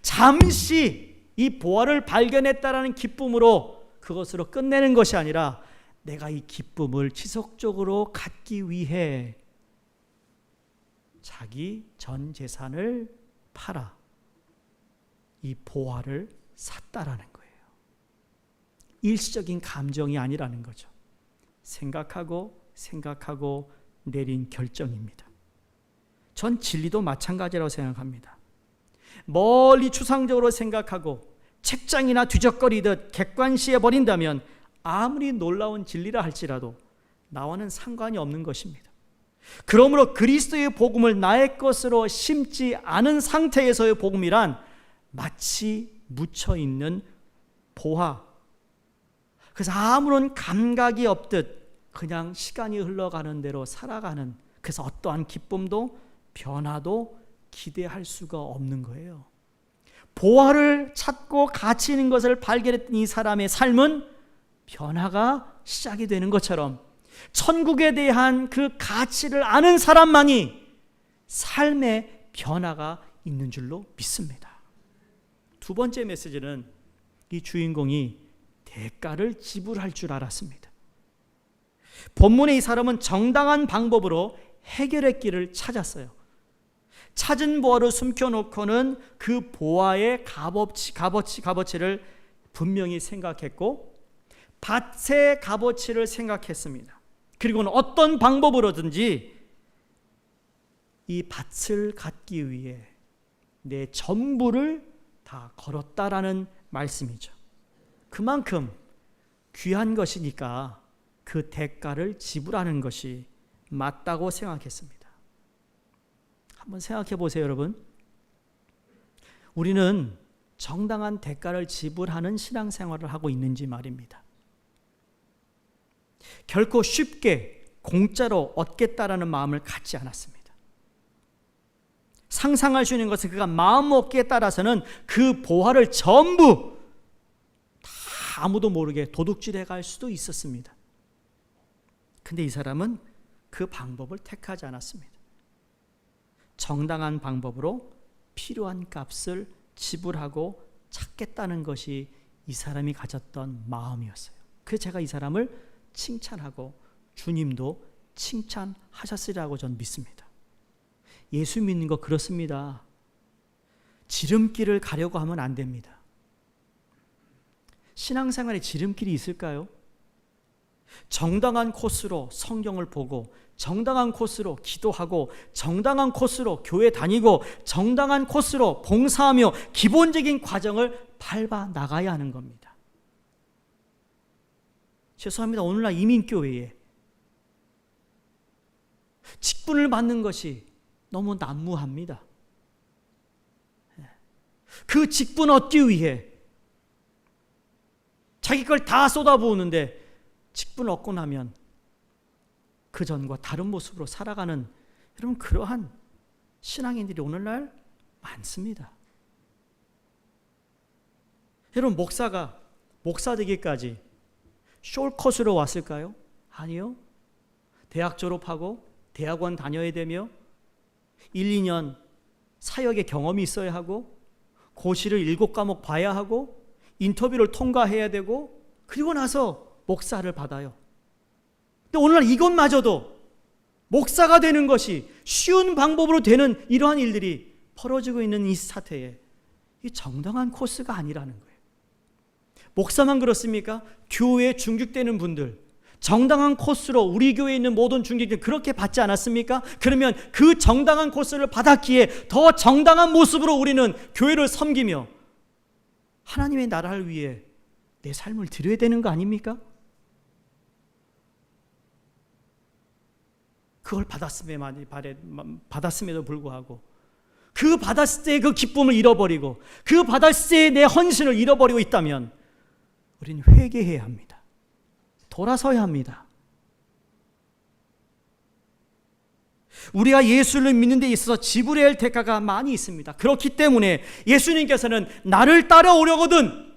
잠시 이 보화를 발견했다라는 기쁨으로 그것으로 끝내는 것이 아니라 내가 이 기쁨을 지속적으로 갖기 위해 자기 전 재산을 팔아 이 보화를 샀다라는 거예요. 일시적인 감정이 아니라는 거죠. 생각하고 내린 결정입니다. 전 진리도 마찬가지라고 생각합니다. 멀리 추상적으로 생각하고 책장이나 뒤적거리듯 객관시해 버린다면 아무리 놀라운 진리라 할지라도 나와는 상관이 없는 것입니다. 그러므로 그리스도의 복음을 나의 것으로 심지 않은 상태에서의 복음이란 마치 묻혀있는 보화, 그래서 아무런 감각이 없듯 그냥 시간이 흘러가는 대로 살아가는, 그래서 어떠한 기쁨도 변화도 기대할 수가 없는 거예요. 보화를 찾고 가치 있는 것을 발견했던 이 사람의 삶은 변화가 시작이 되는 것처럼 천국에 대한 그 가치를 아는 사람만이 삶의 변화가 있는 줄로 믿습니다. 두 번째 메시지는 이 주인공이 대가를 지불할 줄 알았습니다. 본문의 이 사람은 정당한 방법으로 해결의 길을 찾았어요. 찾은 보화를 숨겨놓고는 그 보화의 값어치를 분명히 생각했고 밭의 값어치를 생각했습니다. 그리고는 어떤 방법으로든지 이 밭을 갖기 위해 내 전부를 다 걸었다라는 말씀이죠. 그만큼 귀한 것이니까 그 대가를 지불하는 것이 맞다고 생각했습니다. 한번 생각해 보세요, 여러분. 우리는 정당한 대가를 지불하는 신앙생활을 하고 있는지 말입니다. 결코 쉽게 공짜로 얻겠다라는 마음을 갖지 않았습니다. 상상할 수 있는 것은 그가 마음먹기에 따라서는 그 보화를 전부 다 아무도 모르게 도둑질해 갈 수도 있었습니다. 근데 이 사람은 그 방법을 택하지 않았습니다. 정당한 방법으로 필요한 값을 지불하고 찾겠다는 것이 이 사람이 가졌던 마음이었어요. 그래서 제가 이 사람을 칭찬하고 주님도 칭찬하셨으리라고 저는 믿습니다. 예수 믿는 거 그렇습니다. 지름길을 가려고 하면 안 됩니다. 신앙생활에 지름길이 있을까요? 정당한 코스로 성경을 보고 정당한 코스로 기도하고 정당한 코스로 교회 다니고 정당한 코스로 봉사하며 기본적인 과정을 밟아 나가야 하는 겁니다. 죄송합니다. 오늘날 이민교회에 직분을 받는 것이 너무 난무합니다. 그 직분 얻기 위해 자기 걸 다 쏟아부으는데 직분 얻고 나면 그 전과 다른 모습으로 살아가는, 여러분, 그러한 신앙인들이 오늘날 많습니다. 여러분, 목사가 목사 되기까지 숄컷으로 왔을까요? 아니요. 대학 졸업하고 대학원 다녀야 되며 1, 2년 사역의 경험이 있어야 하고 고시를 7과목 봐야 하고 인터뷰를 통과해야 되고 그리고 나서 목사를 받아요. 근데 오늘날 이것마저도 목사가 되는 것이 쉬운 방법으로 되는 이러한 일들이 벌어지고 있는 이 사태에 이 정당한 코스가 아니라는 거예요. 목사만 그렇습니까? 교회에 중직되는 분들, 정당한 코스로 우리 교회에 있는 모든 중직들 그렇게 받지 않았습니까? 그러면 그 정당한 코스를 받았기에 더 정당한 모습으로 우리는 교회를 섬기며 하나님의 나라를 위해 내 삶을 드려야 되는 거 아닙니까? 그걸 받았음에도 불구하고 그 받았을 때의 그 기쁨을 잃어버리고 그 받았을 때의 내 헌신을 잃어버리고 있다면 우리는 회개해야 합니다. 돌아서야 합니다. 우리가 예수를 믿는 데 있어서 지불해야 할 대가가 많이 있습니다. 그렇기 때문에 예수님께서는 나를 따라오려거든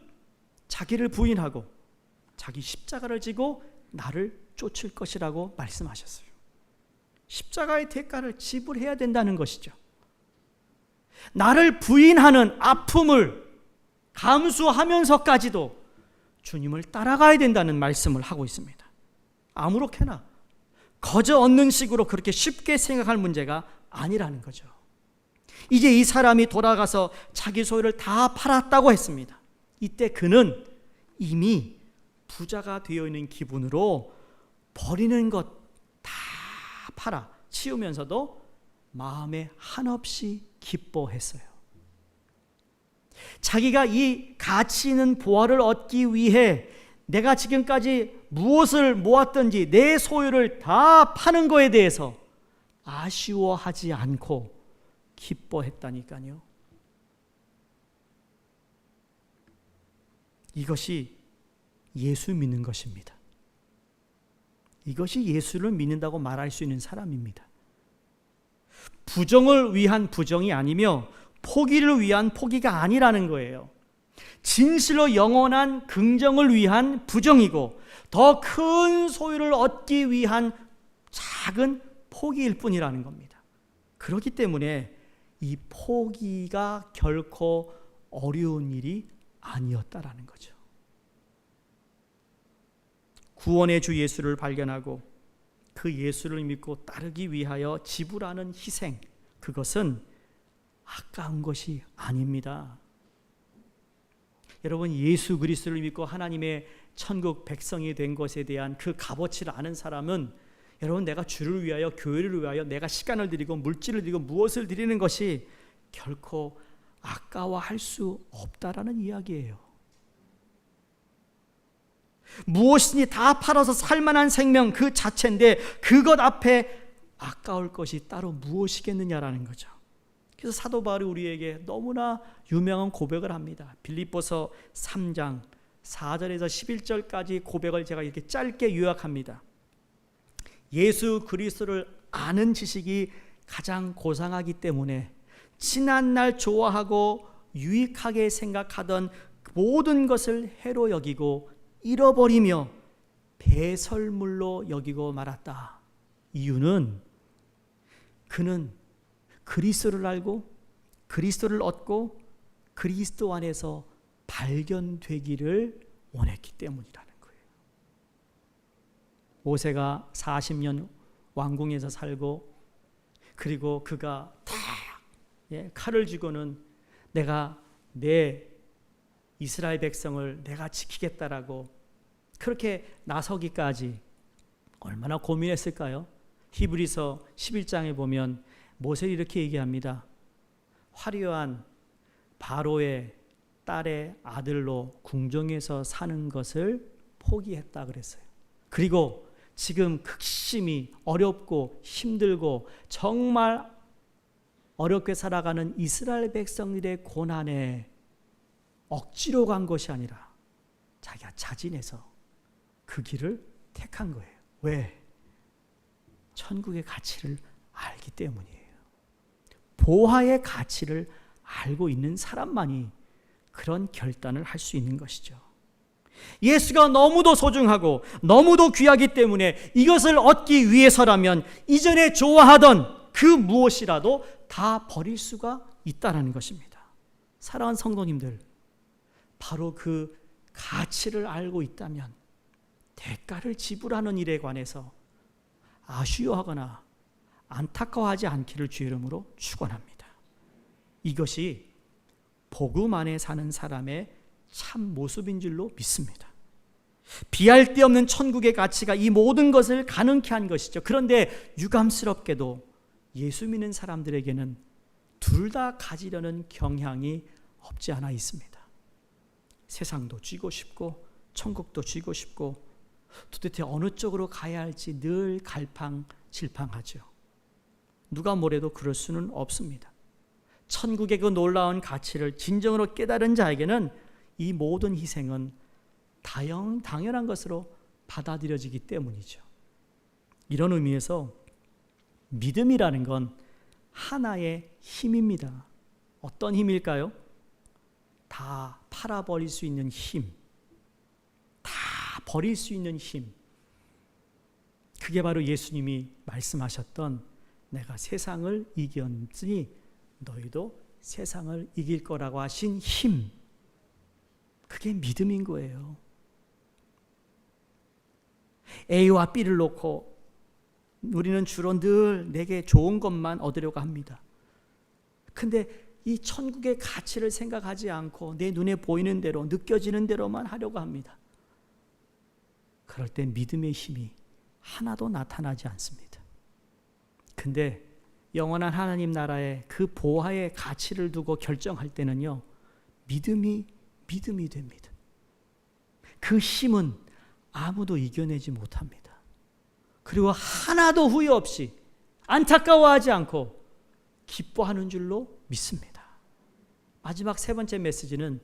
자기를 부인하고 자기 십자가를 지고 나를 쫓을 것이라고 말씀하셨어요. 십자가의 대가를 지불해야 된다는 것이죠. 나를 부인하는 아픔을 감수하면서까지도 주님을 따라가야 된다는 말씀을 하고 있습니다. 아무렇게나 거저 얻는 식으로 그렇게 쉽게 생각할 문제가 아니라는 거죠. 이제 이 사람이 돌아가서 자기 소유를 다 팔았다고 했습니다. 이때 그는 이미 부자가 되어 있는 기분으로 버리는 것 다 팔아 치우면서도 마음에 한없이 기뻐했어요. 자기가 이 가치 있는 보화를 얻기 위해 내가 지금까지 무엇을 모았든지 내 소유를 다 파는 거에 대해서 아쉬워하지 않고 기뻐했다니까요. 이것이 예수 믿는 것입니다. 이것이 예수를 믿는다고 말할 수 있는 사람입니다. 부정을 위한 부정이 아니며 포기를 위한 포기가 아니라는 거예요. 진실로 영원한 긍정을 위한 부정이고 더 큰 소유를 얻기 위한 작은 포기일 뿐이라는 겁니다. 그렇기 때문에 이 포기가 결코 어려운 일이 아니었다라는 거죠. 구원의 주 예수를 발견하고 그 예수를 믿고 따르기 위하여 지불하는 희생, 그것은 아까운 것이 아닙니다. 여러분, 예수 그리스도를 믿고 하나님의 천국 백성이 된 것에 대한 그 값어치를 아는 사람은 여러분, 내가 주를 위하여 교회를 위하여 내가 시간을 드리고 물질을 드리고 무엇을 드리는 것이 결코 아까워할 수 없다라는 이야기예요. 무엇이니 다 팔아서 살만한 생명 그 자체인데 그것 앞에 아까울 것이 따로 무엇이겠느냐라는 거죠. 그래서 사도 바울이 우리에게 너무나 유명한 고백을 합니다. 빌립보서 3장 4절에서 11절까지 고백을 제가 이렇게 짧게 요약합니다. 예수 그리스도를 아는 지식이 가장 고상하기 때문에 지난날 좋아하고 유익하게 생각하던 모든 것을 해로 여기고 잃어버리며 배설물로 여기고 말았다. 이유는 그는 그리스도를 알고 그리스도를 얻고 그리스도 안에서 발견되기를 원했기 때문이라는 거예요. 모세가 40년 왕궁에서 살고 그리고 그가 다 칼을 쥐고는 내가 내 이스라엘 백성을 내가 지키겠다라고 그렇게 나서기까지 얼마나 고민했을까요? 히브리서 11장에 보면 모세가 이렇게 얘기합니다. 화려한 바로의 딸의 아들로 궁정에서 사는 것을 포기했다 그랬어요. 그리고 지금 극심히 어렵고 힘들고 정말 어렵게 살아가는 이스라엘 백성들의 고난에 억지로 간 것이 아니라 자기가 자진해서 그 길을 택한 거예요. 왜? 천국의 가치를 알기 때문이에요. 보화의 가치를 알고 있는 사람만이 그런 결단을 할 수 있는 것이죠. 예수가 너무도 소중하고 너무도 귀하기 때문에 이것을 얻기 위해서라면 이전에 좋아하던 그 무엇이라도 다 버릴 수가 있다는 것입니다. 사랑하는 성도님들, 바로 그 가치를 알고 있다면 대가를 지불하는 일에 관해서 아쉬워하거나 안타까워하지 않기를 주의 이름으로 축원합니다. 이것이 복음 안에 사는 사람의 참 모습인 줄로 믿습니다. 비할 데 없는 천국의 가치가 이 모든 것을 가능케 한 것이죠. 그런데 유감스럽게도 예수 믿는 사람들에게는 둘 다 가지려는 경향이 없지 않아 있습니다. 세상도 쥐고 싶고 천국도 쥐고 싶고 도대체 어느 쪽으로 가야 할지 늘 갈팡질팡하죠. 누가 뭐래도 그럴 수는 없습니다. 천국의 그 놀라운 가치를 진정으로 깨달은 자에게는 이 모든 희생은 당연한 것으로 받아들여지기 때문이죠. 이런 의미에서 믿음이라는 건 하나의 힘입니다. 어떤 힘일까요? 다 팔아버릴 수 있는 힘, 다 버릴 수 있는 힘. 그게 바로 예수님이 말씀하셨던 내가 세상을 이겼으니 너희도 세상을 이길 거라고 하신 힘. 그게 믿음인 거예요. A와 B를 놓고 우리는 주로 늘 내게 좋은 것만 얻으려고 합니다. 근데 이 천국의 가치를 생각하지 않고 내 눈에 보이는 대로 느껴지는 대로만 하려고 합니다. 그럴 때 믿음의 힘이 하나도 나타나지 않습니다. 근데 영원한 하나님 나라의 그 보화의 가치를 두고 결정할 때는요, 믿음이 됩니다. 그 힘은 아무도 이겨내지 못합니다. 그리고 하나도 후회 없이 안타까워하지 않고 기뻐하는 줄로 믿습니다. 마지막 세 번째 메시지는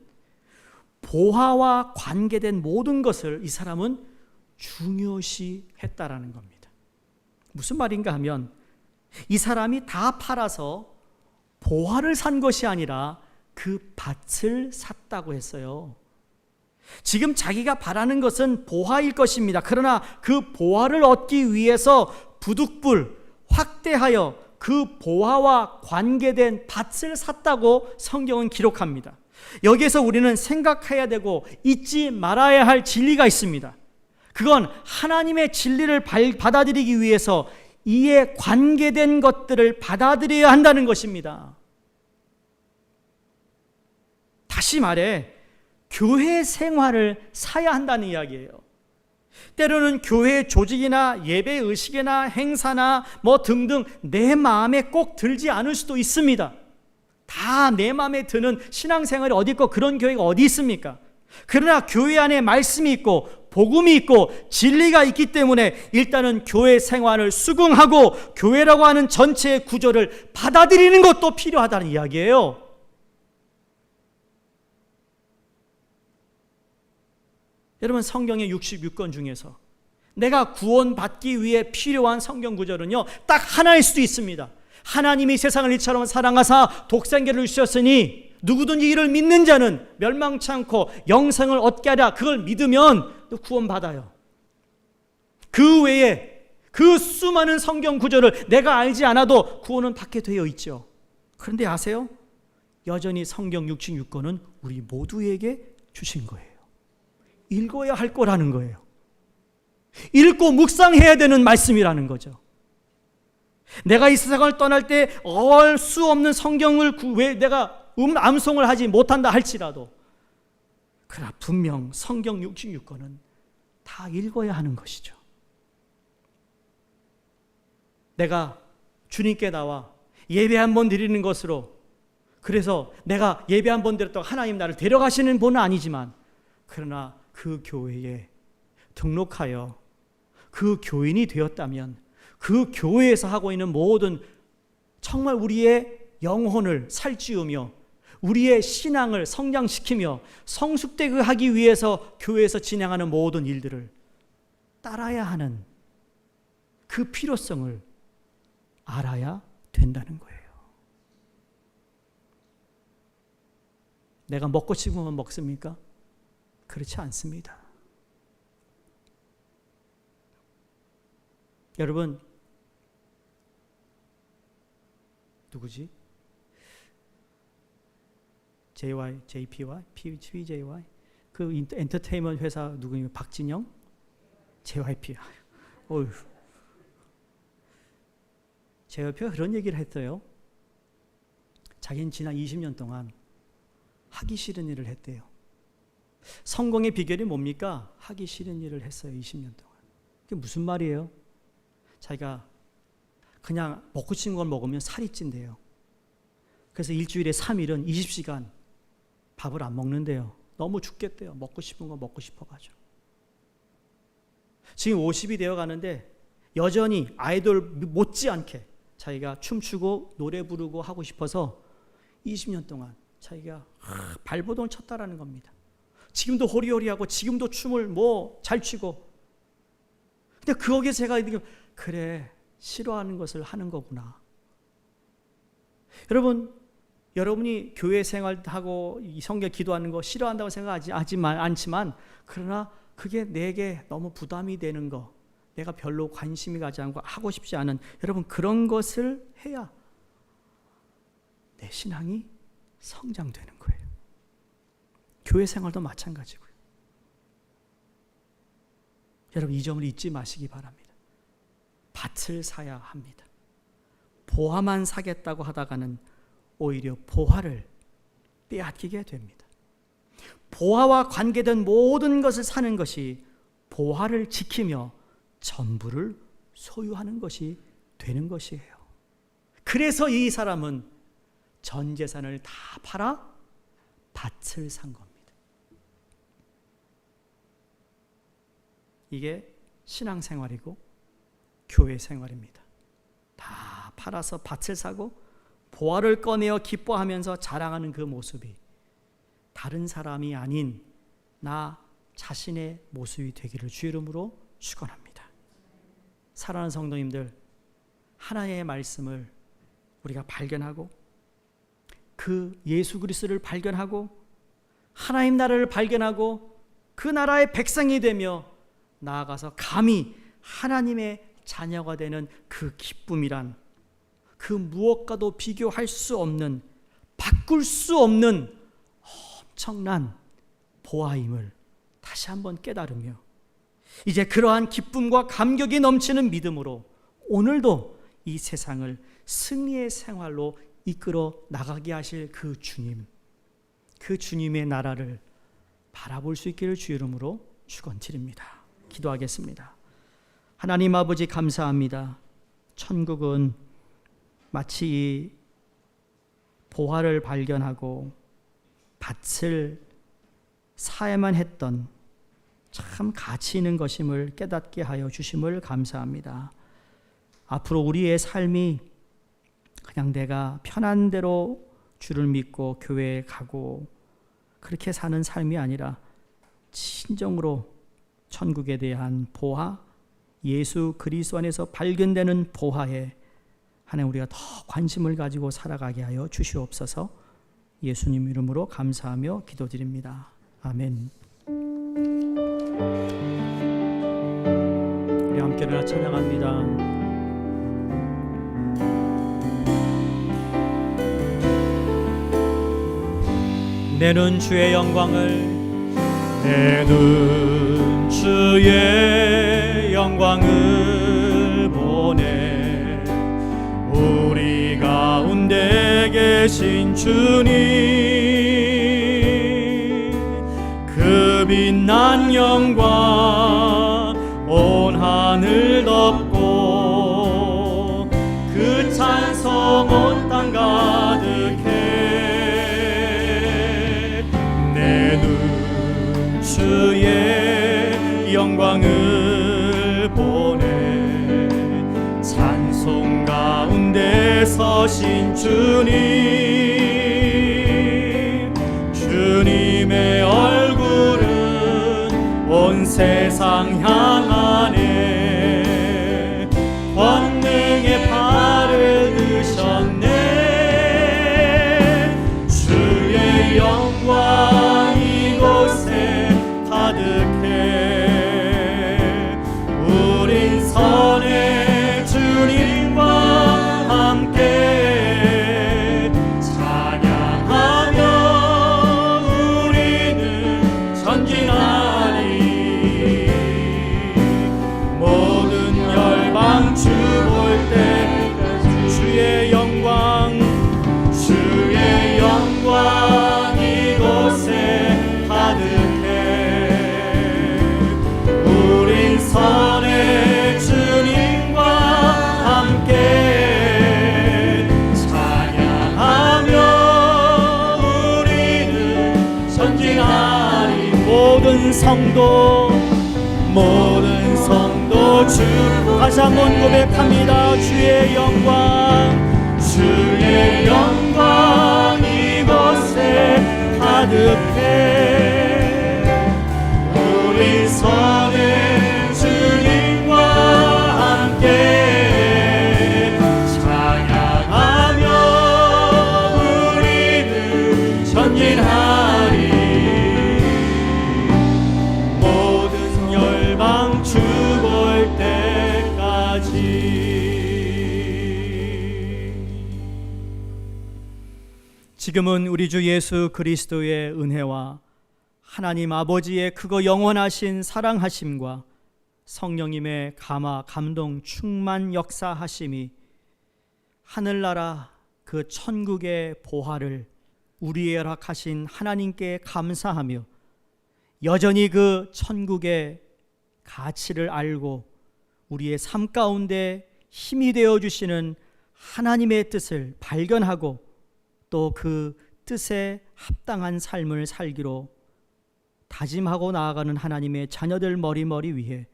보화와 관계된 모든 것을 이 사람은 중요시 했다라는 겁니다. 무슨 말인가 하면 이 사람이 다 팔아서 보화를 산 것이 아니라 그 밭을 샀다고 했어요. 지금 자기가 바라는 것은 보화일 것입니다. 그러나 그 보화를 얻기 위해서 부득불 확대하여 그 보화와 관계된 밭을 샀다고 성경은 기록합니다. 여기에서 우리는 생각해야 되고 잊지 말아야 할 진리가 있습니다. 그건 하나님의 진리를 받아들이기 위해서 이에 관계된 것들을 받아들여야 한다는 것입니다. 다시 말해 교회 생활을 사야 한다는 이야기예요. 때로는 교회 조직이나 예배 의식이나 행사나 뭐 등등 내 마음에 꼭 들지 않을 수도 있습니다. 다 내 마음에 드는 신앙생활이 어디 있고 그런 교회가 어디 있습니까? 그러나 교회 안에 말씀이 있고 복음이 있고 진리가 있기 때문에 일단은 교회 생활을 수긍하고 교회라고 하는 전체의 구조를 받아들이는 것도 필요하다는 이야기예요. 여러분, 성경의 66권 중에서 내가 구원받기 위해 필요한 성경 구절은요, 딱 하나일 수도 있습니다. 하나님이 세상을 이처럼 사랑하사 독생자를 주셨으니 누구든지 이를 믿는 자는 멸망치 않고 영생을 얻게 하랴. 그걸 믿으면 구원받아요. 그 외에 그 수많은 성경 구절을 내가 알지 않아도 구원은 받게 되어 있죠. 그런데 아세요? 여전히 성경 66권은 우리 모두에게 주신 거예요. 읽어야 할 거라는 거예요. 읽고 묵상해야 되는 말씀이라는 거죠. 내가 이 세상을 떠날 때 알 수 없는 성경을 왜 내가 암송을 하지 못한다 할지라도 그러나 분명 성경 66권은 다 읽어야 하는 것이죠. 내가 주님께 나와 예배 한번 드리는 것으로, 그래서 내가 예배 한번 드렸다고 하나님 나를 데려가시는 분은 아니지만, 그러나 그 교회에 등록하여 그 교인이 되었다면 그 교회에서 하고 있는 모든 정말 우리의 영혼을 살찌우며 우리의 신앙을 성장시키며 성숙되게 하기 위해서 교회에서 진행하는 모든 일들을 따라야 하는 그 필요성을 알아야 된다는 거예요. 내가 먹고 싶으면 먹습니까? 그렇지 않습니다. 여러분, 누구지? JPY, PJY 그 엔터테인먼트 회사 누구예요? 박진영? JYP. 어휴. JYP가 그런 얘기를 했어요. 자기는 지난 20년 동안 하기 싫은 일을 했대요. 성공의 비결이 뭡니까? 하기 싫은 일을 했어요. 20년 동안. 그게 무슨 말이에요? 자기가 그냥 먹고 싶은 걸 먹으면 살이 찐대요. 그래서 일주일에 3일은 20시간 밥을 안 먹는데요. 너무 죽겠대요. 먹고 싶은 거 먹고 싶어가지고. 지금 50이 되어 가는데 여전히 아이돌 못지않게 자기가 춤추고 노래 부르고 하고 싶어서 20년 동안 자기가 발버둥을 쳤다라는 겁니다. 지금도 호리호리하고 지금도 춤을 잘 추고. 근데 거기에 제가 그래, 싫어하는 것을 하는 거구나. 여러분이 교회 생활하고 성경 기도하는 거 싫어한다고 생각하지 않지만, 그러나 그게 내게 너무 부담이 되는 거, 내가 별로 관심이 가지 않고 하고 싶지 않은, 여러분 그런 것을 해야 내 신앙이 성장되는 거예요. 교회 생활도 마찬가지고요. 여러분 이 점을 잊지 마시기 바랍니다. 밭을 사야 합니다. 보화만 사겠다고 하다가는 오히려 보화를 빼앗기게 됩니다. 보화와 관계된 모든 것을 사는 것이 보화를 지키며 전부를 소유하는 것이 되는 것이에요. 그래서 이 사람은 전 재산을 다 팔아 밭을 산 겁니다. 이게 신앙생활이고 교회 생활입니다. 다 팔아서 밭을 사고 보화를 꺼내어 기뻐하면서 자랑하는 그 모습이 다른 사람이 아닌 나 자신의 모습이 되기를 주 이름으로 축원합니다. 사랑하는 성도님들, 하나님의 말씀을 우리가 발견하고 그 예수 그리스도를 발견하고 하나님 나라를 발견하고 그 나라의 백성이 되며 나아가서 감히 하나님의 자녀가 되는 그 기쁨이란 그 무엇과도 비교할 수 없는, 바꿀 수 없는 엄청난 보화임을 다시 한번 깨달으며 이제 그러한 기쁨과 감격이 넘치는 믿음으로 오늘도 이 세상을 승리의 생활로 이끌어 나가게 하실 그 주님, 그 주님의 나라를 바라볼 수 있기를 주 이름으로 축원드립니다. 기도하겠습니다. 하나님 아버지 감사합니다. 천국은 마치 이 보화를 발견하고 밭을 사야만 했던 참 가치 있는 것임을 깨닫게 하여 주심을 감사합니다. 앞으로 우리의 삶이 그냥 내가 편한 대로 주를 믿고 교회에 가고 그렇게 사는 삶이 아니라 진정으로 천국에 대한 보화, 예수 그리스도 안에서 발견되는 보화에 하나님 우리가 더 관심을 가지고 살아가게 하여 주시옵소서. 예수님 이름으로 감사하며 기도드립니다. 아멘. 우리 함께 일어나 찬양합니다. 내 눈 주의 영광을, 내 눈 주의 영광을 보네. 우리 가운데 계신 주님, 그 빛난 영광 온 하늘 덮고 그 찬송 온 땅 가득해. 내 눈 주의 영광을 보네. 찬송 가운데 서신 주님, 주님의 얼굴은 온 세상 향하네. 권능의 발을 드셨네. 주의 영광 이곳에 가득해. 우린 선의 주님과 함께 모든 성도 주 다시 한번 고백합니다. 주의 영광 이곳에 가득해. 우리 서는 주님과 함께 찬양하며 우리는 전진하리. 모든 열방 주 볼 때까지. 지금은 우리 주 예수 그리스도의 은혜와 하나님 아버지의 크고 영원하신 사랑하심과 성령님의 감화 감동 충만 역사하심이 하늘나라 그 천국의 보화를 우리에 허락하신 하나님께 감사하며 여전히 그 천국의 가치를 알고 우리의 삶 가운데 힘이 되어 주시는 하나님의 뜻을 발견하고 또 그 뜻에 합당한 삶을 살기로 다짐하고 나아가는 하나님의 자녀들 머리머리 위에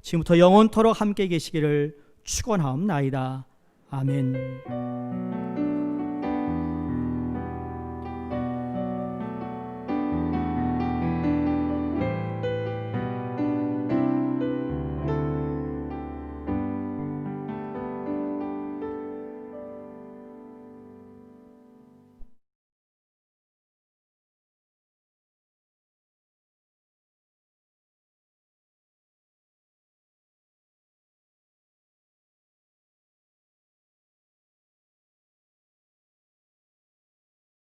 지금부터 영원토록 함께 계시기를 축원하옵나이다. 아멘.